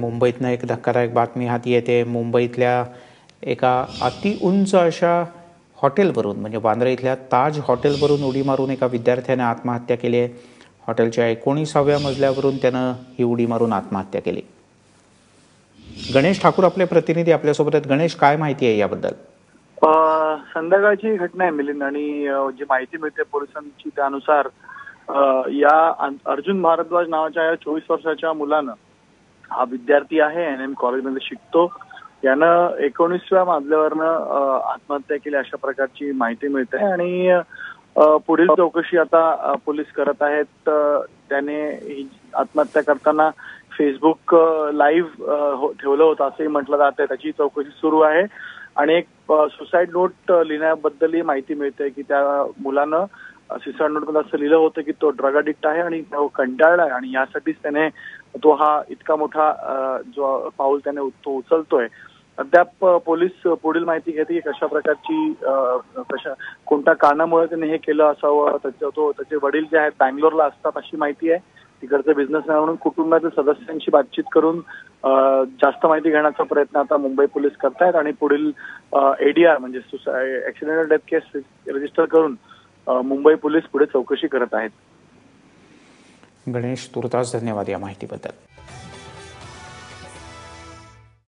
मुंबईतनं एक धक्कादायक बातमी हाती येते। मुंबईतल्या एका अति उंच अशा हॉटेलवरून म्हणजे बांद्रा इथल्या ताज हॉटेलवरून उडी मारून एका विद्यार्थ्याने आत्महत्या केली आहे। हॉटेलच्या 19व्या मजल्यावरून त्यानं ही उडी मारून आत्महत्या केली। गणेश ठाकूर आपले प्रतिनिधी आपल्यासोबत आहेत। गणेश, काय माहिती आहे याबद्दल? संध्याकाळची घटना आहे मिलिंद, आणि जी माहिती मिळते पोलिसांची त्यानुसार या अर्जुन भारद्वाज नावाच्या या 24 वर्षाच्या मुलानं, हा विद्यार्थी आहे, NM कॉलेजमध्ये शिकतो, यानं 19व्या मजल्यावरनं आत्महत्या केली अशा प्रकारची माहिती मिळते। आणि पुढील चौकशी आता पोलीस करत आहेत। त्याने ही आत्महत्या करताना फेसबुक लाईव्ह ठेवलं होतं असंही म्हटलं जातंय। त्याची चौकशी सुरू आहे आणि एक सुसाईड नोट लिहिण्याबद्दलही माहिती मिळते की त्या मुलानं सुसाईड नोटमध्ये असं लिहिलं होतं की तो ड्रग अडिक्ट आहे आणि तो कंटाळला आहे आणि यासाठीच त्याने तो हा इतका मोठा जो पाऊल त्याने तो उचलतोय। अद्याप पोलीस पुढील माहिती घेते की कशा प्रकारची कोणत्या कारणामुळे त्याने हे केलं असावं। त्याचे वडील जे आहेत बँगलोरला असतात अशी माहिती आहे। तिकडचे बिझनेसमॅन म्हणून कुटुंबातील सदस्यांशी बातचीत करून जास्त माहिती घेण्याचा प्रयत्न आता मुंबई पोलीस करतायत आणि पुढील ADR म्हणजे ऍक्सिडेंटल डेथ केस रजिस्टर करून मुंबई पोलीस पुढे चौकशी करत आहेत। गणेश, तुर्तास धन्यवाद या माहितीबद्दल।